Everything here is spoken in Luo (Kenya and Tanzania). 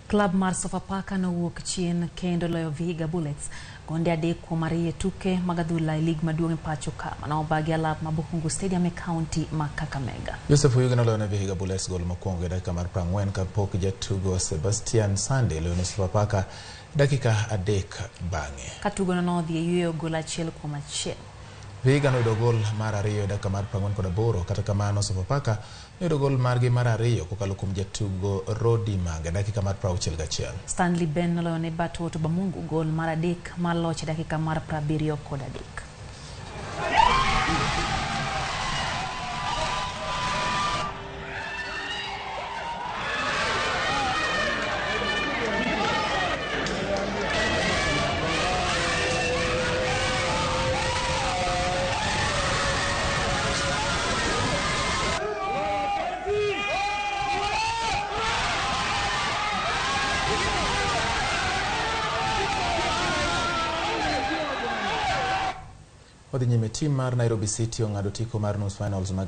Club mar Sofapaka no wuok chien kendo loyo Vihiga Bullets gonde adek kuom ariyo tuke mag adhula e lig maduong' e pacho ka mano bagi alap ma Bukhungu Stadium e county ma Kakamega. Joseph Oyugi noloyo ne Vihiga Bullets gol mokwongo e dakika mar 40 kapok jatugo Sebastian Sande loyo ne Sofapaka dakika adek bang'e. Katugono nodhi e yueyo gol 1-1. Vihiga noyudo gol mar ariyo e dakika mar 48 kata kamano Sofapaka noyudo gol margi mar ariyo kokalo kuom jatugo Rodi Manga dakika mar 61. Stanley Ben noloyo ne Batoto Bamungu gol mar adek mar loch e dakika mar 73. Odhi nyime tim mar Nairobi City ong'ado tiko mar nus finals mag